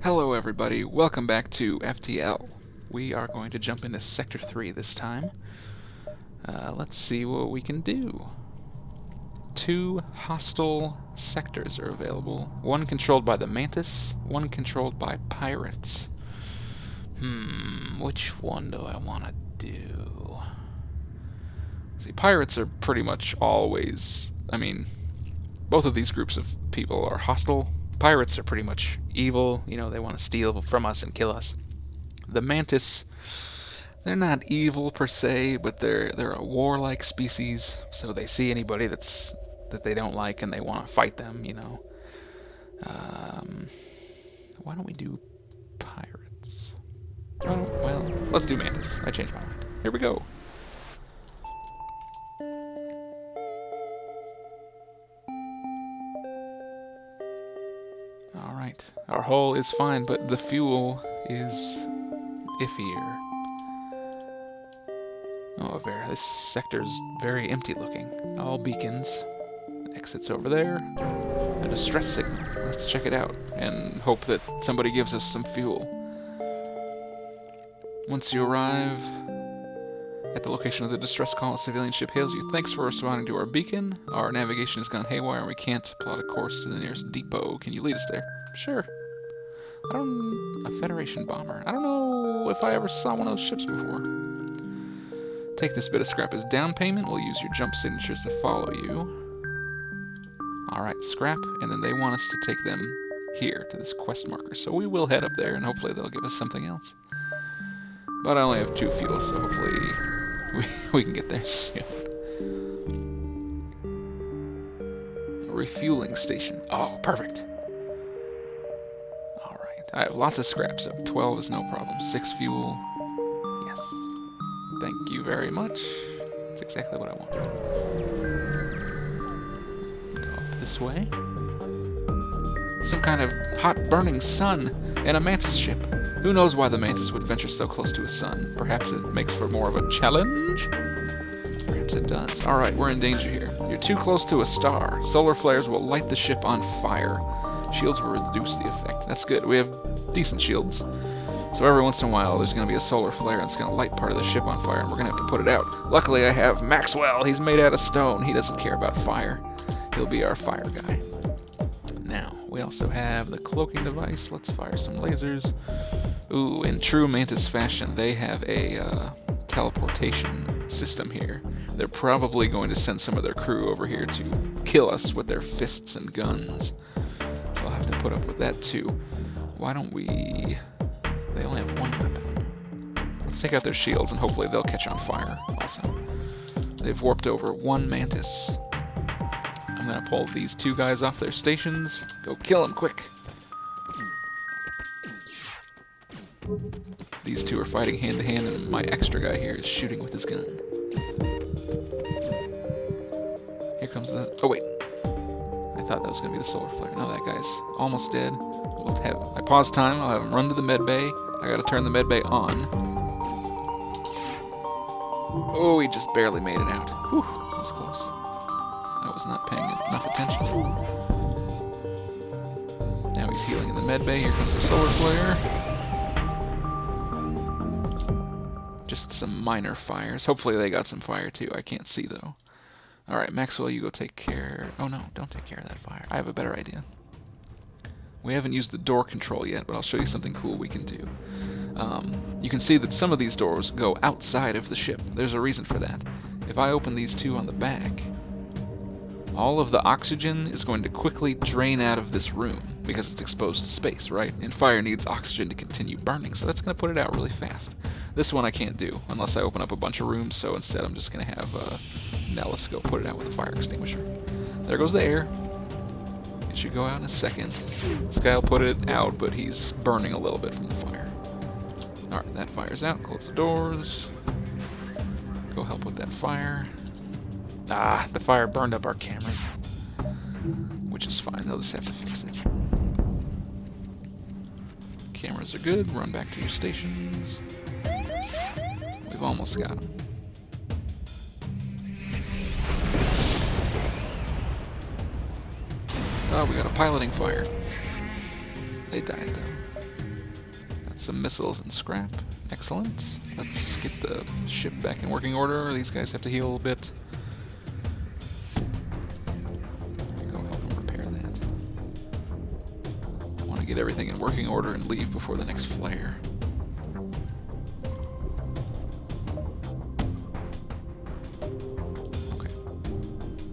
Hello everybody, welcome back to FTL. We are going to jump into Sector 3 this time. Let's see what we can do. 2 hostile sectors are available. One controlled by the Mantis, one controlled by pirates. Which one do I want to do? See, pirates are pretty much always... both of these groups of people are hostile. Pirates are pretty much evil, they want to steal from us and kill us. The Mantis, they're not evil per se, but they're a warlike species, so they see anybody that they don't like and they want to fight them, Why don't we do pirates? Oh, well, let's do Mantis. I changed my mind. Here we go. Alright, our hull is fine, but the fuel is iffier. Oh, this sector's very empty looking. All beacons. Exits over there. A distress signal. Let's check it out and hope that somebody gives us some fuel. Once you arrive at the location of the distress call, a civilian ship hails you. Thanks for responding to our beacon. Our navigation has gone haywire and we can't plot a course to the nearest depot. Can you lead us there? Sure. A Federation bomber. I don't know if I ever saw one of those ships before. Take this bit of scrap as down payment. We'll use your jump signatures to follow you. Alright, scrap, and then they want us to take them here to this quest marker. So we will head up there, and hopefully they'll give us something else. But I only have 2 fuel, so hopefully we can get there soon. A refueling station. Oh, perfect. Alright, I have lots of scrap, so 12 is no problem. 6 fuel. Yes. Thank you very much. That's exactly what I wanted. This way. Some kind of hot burning sun and a Mantis ship. Who knows why the Mantis would venture so close to a sun? Perhaps it makes for more of a challenge? Perhaps it does. Alright, we're in danger here. You're too close to a star. Solar flares will light the ship on fire. Shields will reduce the effect. That's good. We have decent shields. So every once in a while there's going to be a solar flare and it's going to light part of the ship on fire and we're going to have to put it out. Luckily I have Maxwell. He's made out of stone. He doesn't care about fire. He'll be our fire guy. Now, we also have the cloaking device. Let's fire some lasers. Ooh, in true Mantis fashion, they have a teleportation system here. They're probably going to send some of their crew over here to kill us with their fists and guns. So I'll have to put up with that too. Why don't we... They only have 1 weapon. Let's take out their shields and hopefully they'll catch on fire also. They've warped over 1 Mantis. I'm gonna pull these 2 guys off their stations. Go kill them quick. These 2 are fighting hand to hand and my extra guy here is shooting with his gun. Here comes the... Oh wait. I thought that was gonna be the solar flare. No, that guy's almost dead. I pause time. I'll have him run to the med bay. I gotta turn the med bay on. Oh, he just barely made it out. Whew, that was close. I was not paying enough attention. Now he's healing in the med bay. Here comes the solar flare. Just some minor fires. Hopefully they got some fire too. I can't see though. Alright, Maxwell, you go take care... Oh no, don't take care of that fire. I have a better idea. We haven't used the door control yet, but I'll show you something cool we can do. You can see that some of these doors go outside of the ship. There's a reason for that. If I open these 2 on the back, all of the oxygen is going to quickly drain out of this room because it's exposed to space, right? And fire needs oxygen to continue burning, so that's going to put it out really fast. This one I can't do unless I open up a bunch of rooms, so instead I'm just going to have Nellis go put it out with a fire extinguisher. There goes the air. It should go out in a second. This guy will put it out, but he's burning a little bit from the fire. Alright, that fire's out. Close the doors. Go help with that fire. Ah, the fire burned up our cameras. Which is fine, they'll just have to fix it. Cameras are good, run back to your stations. We've almost got them. Oh, we got a piloting fire. They died though. some missiles and scrap. Excellent. Let's get the ship back in working order. These guys have to heal a little bit. Go help them repair that. I want to get everything in working order and leave before the next flare. Okay.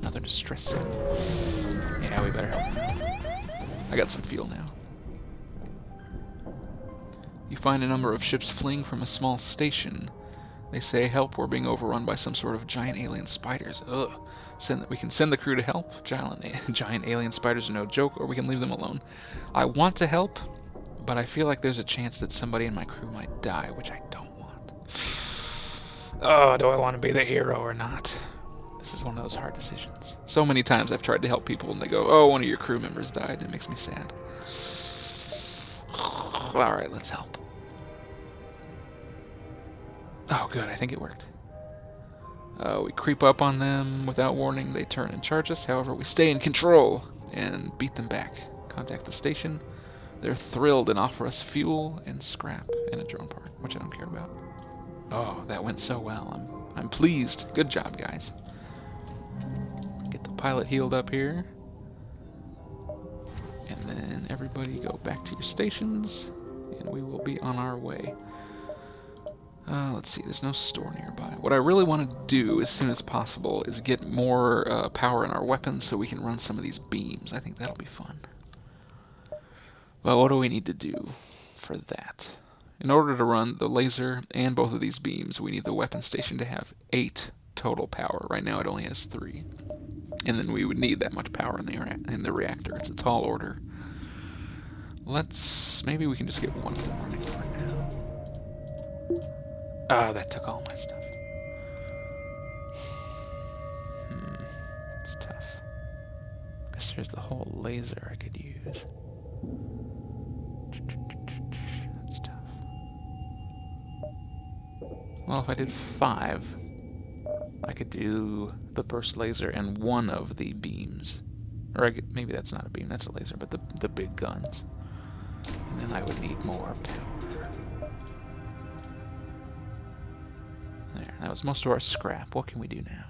Another distress signal. Yeah, we better help them out. I got some fuel now. You find a number of ships fleeing from a small station. They say, help, we're being overrun by some sort of giant alien spiders. Ugh. We can send the crew to help. Giant alien spiders are no joke, or we can leave them alone. I want to help, but I feel like there's a chance that somebody in my crew might die, which I don't want. Oh, do I want to be the hero or not? This is one of those hard decisions. So many times I've tried to help people and they go, oh, one of your crew members died. It makes me sad. Alright, let's help. Oh, good. I think it worked. We creep up on them without warning. They turn and charge us. However, we stay in control and beat them back. Contact the station. They're thrilled and offer us fuel and scrap and a drone part, which I don't care about. Oh, that went so well. I'm pleased. Good job, guys. Get the pilot healed up here. And then everybody go back to your stations, and we will be on our way. Let's see, there's no store nearby. What I really want to do as soon as possible is get more power in our weapons so we can run some of these beams. I think that'll be fun. Well, what do we need to do for that? In order to run the laser and both of these beams, we need the weapon station to have 8 total power. Right now it only has 3. And then we would need that much power in the reactor. It's a tall order. Maybe we can just get one of them running for now. Ah, that took all my stuff. It's tough. Guess there's the whole laser I could use. That's tough. Well, if I did 5, I could do the burst laser and one of the beams. Or maybe that's not a beam, that's a laser, but the big guns. And then I would need more power. There, that was most of our scrap. What can we do now?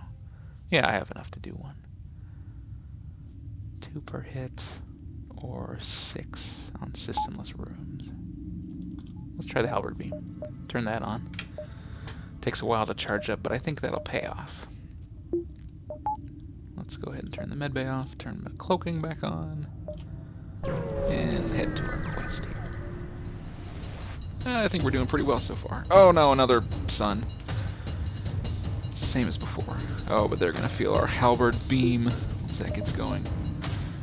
Yeah, I have enough to do one. 2 per hit, or 6 on systemless rooms. Let's try the halberd beam. Turn that on. Takes a while to charge up, but I think that'll pay off. Let's go ahead and turn the medbay off, turn the cloaking back on, and head to our quest here. I think we're doing pretty well so far. Oh no, another sun. It's the same as before. Oh, but they're going to feel our halberd beam once that gets going.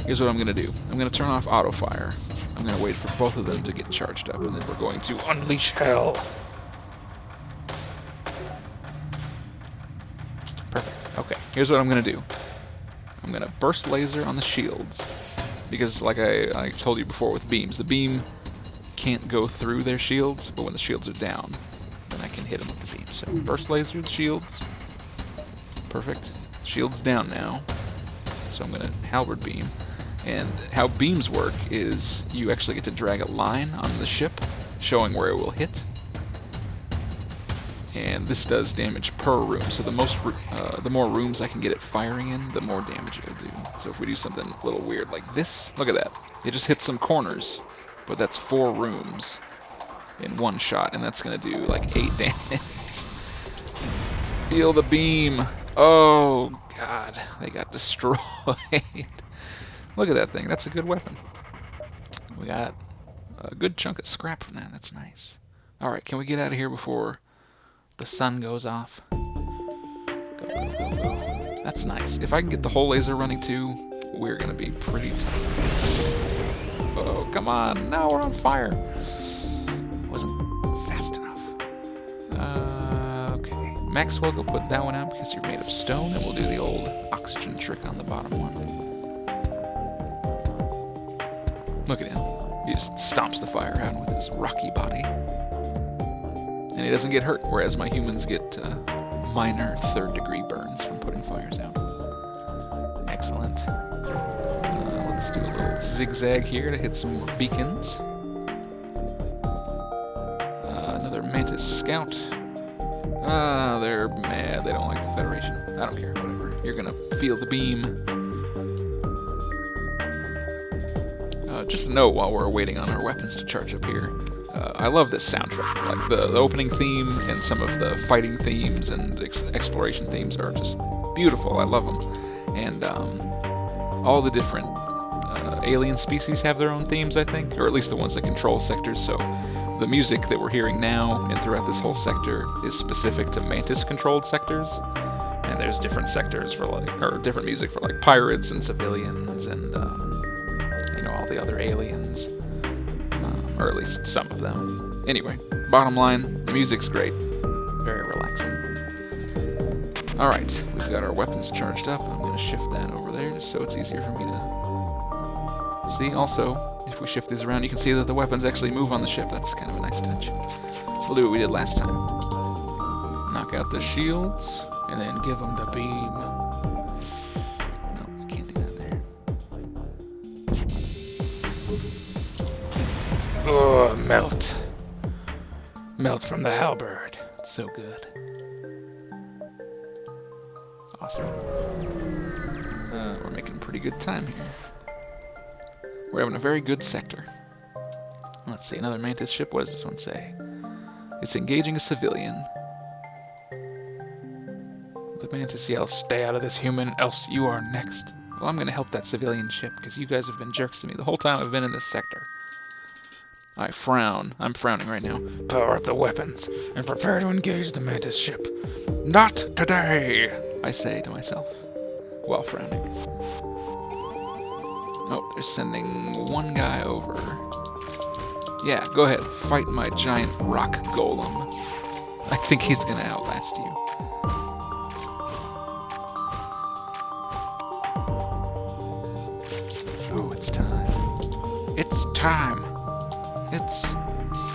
Here's what I'm going to do. I'm going to turn off auto fire. I'm going to wait for both of them to get charged up, and then we're going to unleash hell. Perfect. Okay, here's what I'm going to do. I'm going to burst laser on the shields, because like I told you before with beams, the beam can't go through their shields, but when the shields are down, then I can hit them with the beam. So burst laser, the shields. Perfect. Shield's down now. So I'm going to halberd beam. And how beams work is you actually get to drag a line on the ship, showing where it will hit. And this does damage per room, so the more rooms I can get it firing in, the more damage it'll do. So if we do something a little weird like this, look at that. It just hits some corners, but that's 4 rooms in one shot, and that's going to do like 8 damage. Feel the beam. Oh, God. They got destroyed. Look at that thing. That's a good weapon. We got a good chunk of scrap from that. That's nice. Alright, can we get out of here before the sun goes off? Go, go, go, go. That's nice. If I can get the whole laser running too, we're going to be pretty tough. Oh, come on. Now we're on fire. Wasn't fast enough. Okay. Maxwell, go put that one out because you're made of stone, and we'll do the old oxygen trick on the bottom one. Look at him. He just stomps the fire out with his rocky body. And he doesn't get hurt, whereas my humans get minor 3rd-degree burns from putting fires out. Excellent. Let's do a little zigzag here to hit some more beacons. this scout. They're mad. They don't like the Federation. I don't care. Whatever. You're gonna feel the beam. Just a note while we're waiting on our weapons to charge up here. I love this soundtrack. Like the opening theme and some of the fighting themes and exploration themes are just beautiful. I love them. And all the different alien species have their own themes, I think, or at least the ones that control sectors. So the music that we're hearing now and throughout this whole sector is specific to Mantis-controlled sectors. And there's different sectors for or different music for like pirates and civilians and all the other aliens, or at least some of them. Anyway, bottom line, the music's great, very relaxing. All right, we've got our weapons charged up. I'm going to shift that over there just so it's easier for me to see. Also, if we shift these around, you can see that the weapons actually move on the ship. That's kind of a nice touch. We'll do what we did last time. Knock out the shields, and then give them the beam. No, can't do that there. Oh, melt. Melt from the halberd. It's so good. Awesome. We're making pretty good time here. We're having a very good sector. Let's see, another Mantis ship. What does this one say? It's engaging a civilian. The Mantis yells, "Stay out of this, human, else you are next." Well, I'm going to help that civilian ship, because you guys have been jerks to me the whole time I've been in this sector. I frown. I'm frowning right now. Power up the weapons, and prepare to engage the Mantis ship. Not today, I say to myself, while frowning. Oh, they're sending one guy over. Yeah, go ahead. Fight my giant rock golem. I think he's gonna outlast you. Oh, it's time. It's time. It's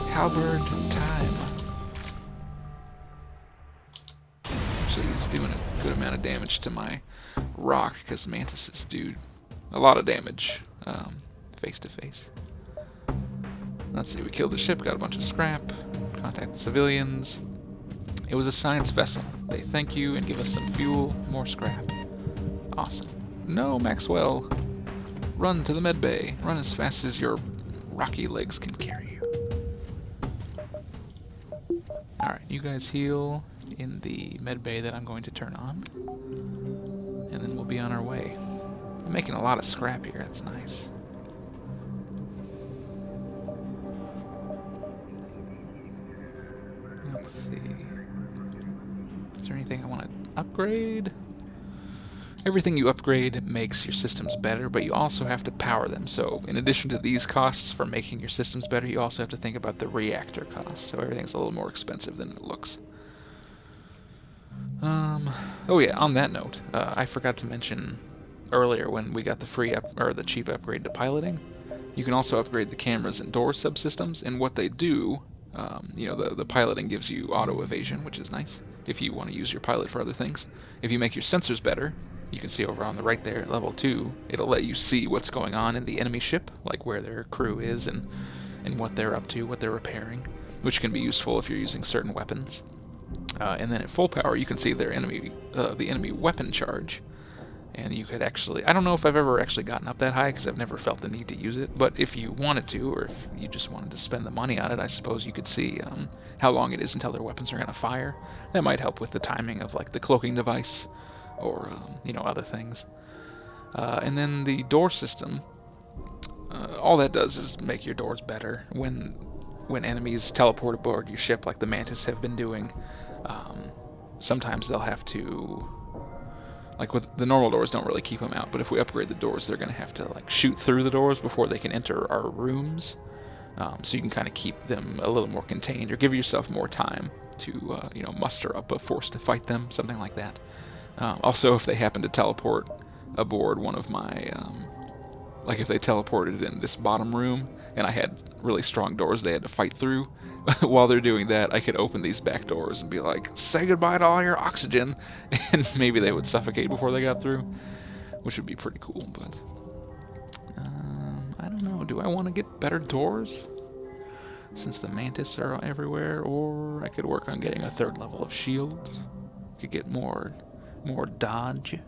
halberd time. Actually, he's doing a good amount of damage to my rock, because mantises do a lot of damage face to face. Let's see, we killed the ship, got a bunch of scrap, contact the civilians. It was a science vessel. They thank you and give us some fuel, more scrap. Awesome. No, Maxwell. Run to the med bay. Run as fast as your rocky legs can carry you. Alright, you guys heal in the med bay that I'm going to turn on. And then we'll be on our way. I'm making a lot of scrap here, that's nice. Let's see. Is there anything I want to upgrade? Everything you upgrade makes your systems better, but you also have to power them. So in addition to these costs for making your systems better, you also have to think about the reactor costs. So everything's a little more expensive than it looks. Oh yeah, on that note, I forgot to mention earlier when we got the the cheap upgrade to piloting. You can also upgrade the cameras and door subsystems, and what they do, the piloting gives you auto evasion, which is nice if you want to use your pilot for other things. If you make your sensors better, you can see over on the right there at level 2, it'll let you see what's going on in the enemy ship, like where their crew is and what they're up to, what they're repairing, which can be useful if you're using certain weapons. And then at full power, you can see the enemy weapon charge. And you could actually, I don't know if I've ever actually gotten up that high, because I've never felt the need to use it, but if you wanted to, or if you just wanted to spend the money on it, I suppose you could see how long it is until their weapons are going to fire. That might help with the timing of like the cloaking device, or other things. And then the door system, all that does is make your doors better when enemies teleport aboard your ship, like the Mantis have been doing. Sometimes they'll have to, like with the normal doors, don't really keep them out, but if we upgrade the doors, they're going to have to like shoot through the doors before they can enter our rooms. So you can kind of keep them a little more contained, or give yourself more time to muster up a force to fight them, something like that. Also, if they happen to teleport aboard one of my, like if they teleported in this bottom room and I had really strong doors they had to fight through, while they're doing that, I could open these back doors and be like, say goodbye to all your oxygen, and maybe they would suffocate before they got through, which would be pretty cool, but I don't know. Do I want to get better doors? since the Mantis are everywhere, or I could work on getting a 3rd level of shields. Could get more dodge.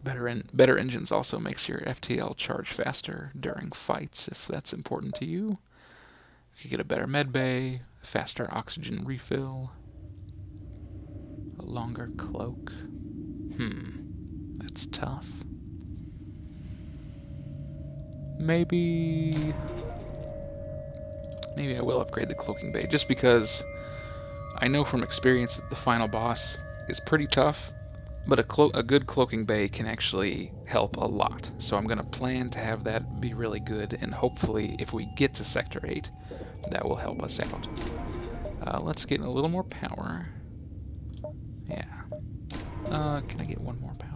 Better engines also makes your FTL charge faster during fights, if that's important to you. You could get a better med bay, faster oxygen refill, a longer cloak. That's tough. Maybe I will upgrade the cloaking bay, just because I know from experience that the final boss is pretty tough, but a good cloaking bay can actually help a lot. So I'm going to plan to have that be really good, and hopefully if we get to Sector 8, that will help us out. Let's get a little more power. Yeah. Can I get one more power?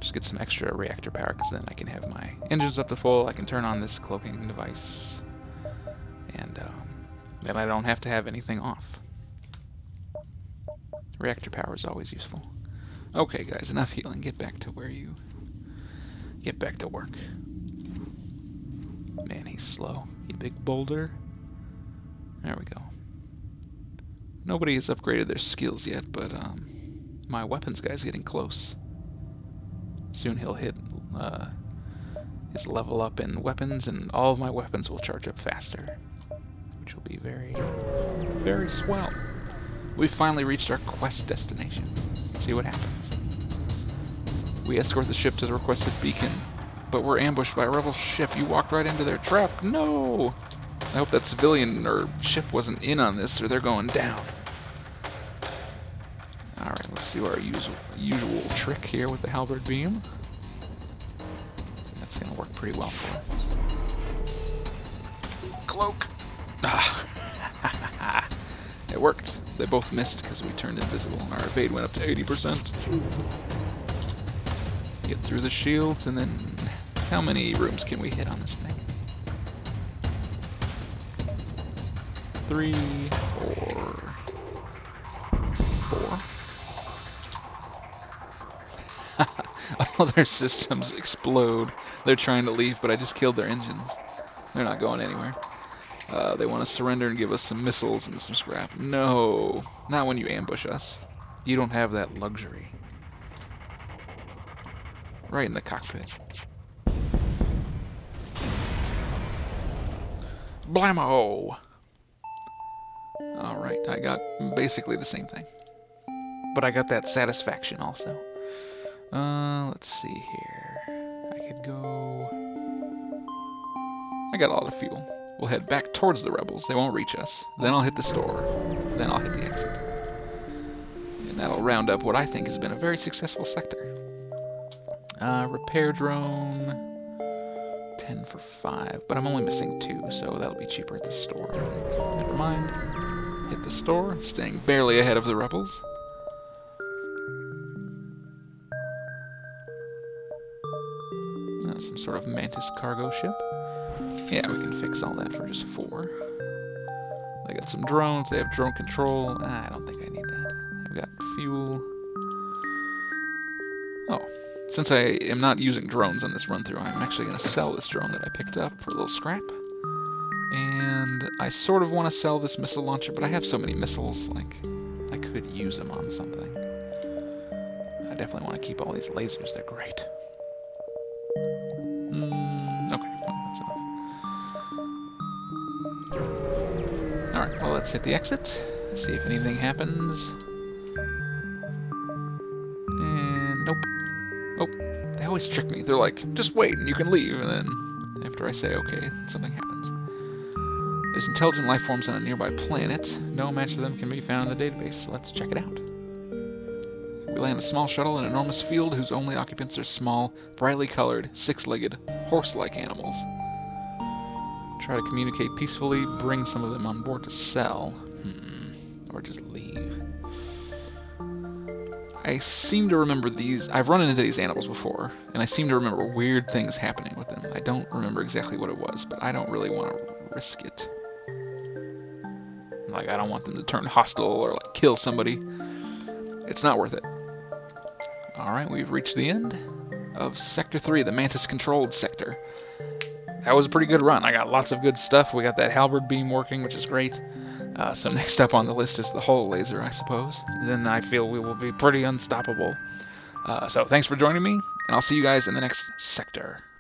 Just get some extra reactor power, because then I can have my engines up to full. I can turn on this cloaking device, and then I don't have to have anything off. Reactor power is always useful. Okay, guys, enough healing. Get back to get back to work. Man, he's slow. You big boulder. There we go. Nobody has upgraded their skills yet, but my weapons guy's getting close. Soon he'll hit his level up in weapons, and all of my weapons will charge up faster, which will be very, very swell. We've finally reached our quest destination. Let's see what happens. We escort the ship to the requested beacon, but we're ambushed by a rebel ship. You walked right into their trap. No! I hope that civilian or ship wasn't in on this, or they're going down. Alright, let's see our usual trick here with the halberd beam. That's going to work pretty well for us. Cloak! Ah. It worked. They both missed because we turned invisible, and our evade went up to 80%. Get through the shields, and then how many rooms can we hit on this thing? 3, 4. All their systems explode. They're trying to leave, but I just killed their engines. They're not going anywhere. They want to surrender and give us some missiles and some scrap. No, not when you ambush us. You don't have that luxury. Right in the cockpit. Blammo! Alright, I got basically the same thing. But I got that satisfaction also. Let's see here. I could go... I got a lot of fuel. We'll head back towards the rebels. They won't reach us. Then I'll hit the store. Then I'll hit the exit. And that'll round up what I think has been a very successful sector. Repair drone... 10 for 5. But I'm only missing 2, so that'll be cheaper at the store, I think. Never mind. Hit the store, staying barely ahead of the rebels. Some sort of Mantis cargo ship. Yeah, we can fix all that for just 4. They got some drones. They have drone control. I don't think I need that. I've got fuel. Oh, since I am not using drones on this run-through, I'm actually going to sell this drone that I picked up for a little scrap. And I sort of want to sell this missile launcher, but I have so many missiles, like, I could use them on something. I definitely want to keep all these lasers. They're great. Okay, well, that's enough. Alright, well, let's hit the exit, see if anything happens. And nope. Oh, they always trick me. They're like, just wait and you can leave, and then after I say okay, something happens. There's intelligent life forms on a nearby planet. No match for them can be found in the database, so let's check it out. We land a small shuttle in an enormous field whose only occupants are small, brightly colored, six-legged, horse-like animals. Try to communicate peacefully, bring some of them on board to sell. Or just leave. I seem to remember these... I've run into these animals before, and I seem to remember weird things happening with them. I don't remember exactly what it was, but I don't really want to risk it. Like, I don't want them to turn hostile or, like, kill somebody. It's not worth it. Alright, we've reached the end of Sector 3, the Mantis-controlled sector. that was a pretty good run. I got lots of good stuff. We got that halberd beam working, which is great. So next up on the list is the hull laser, I suppose. Then I feel we will be pretty unstoppable. So thanks for joining me, and I'll see you guys in the next sector.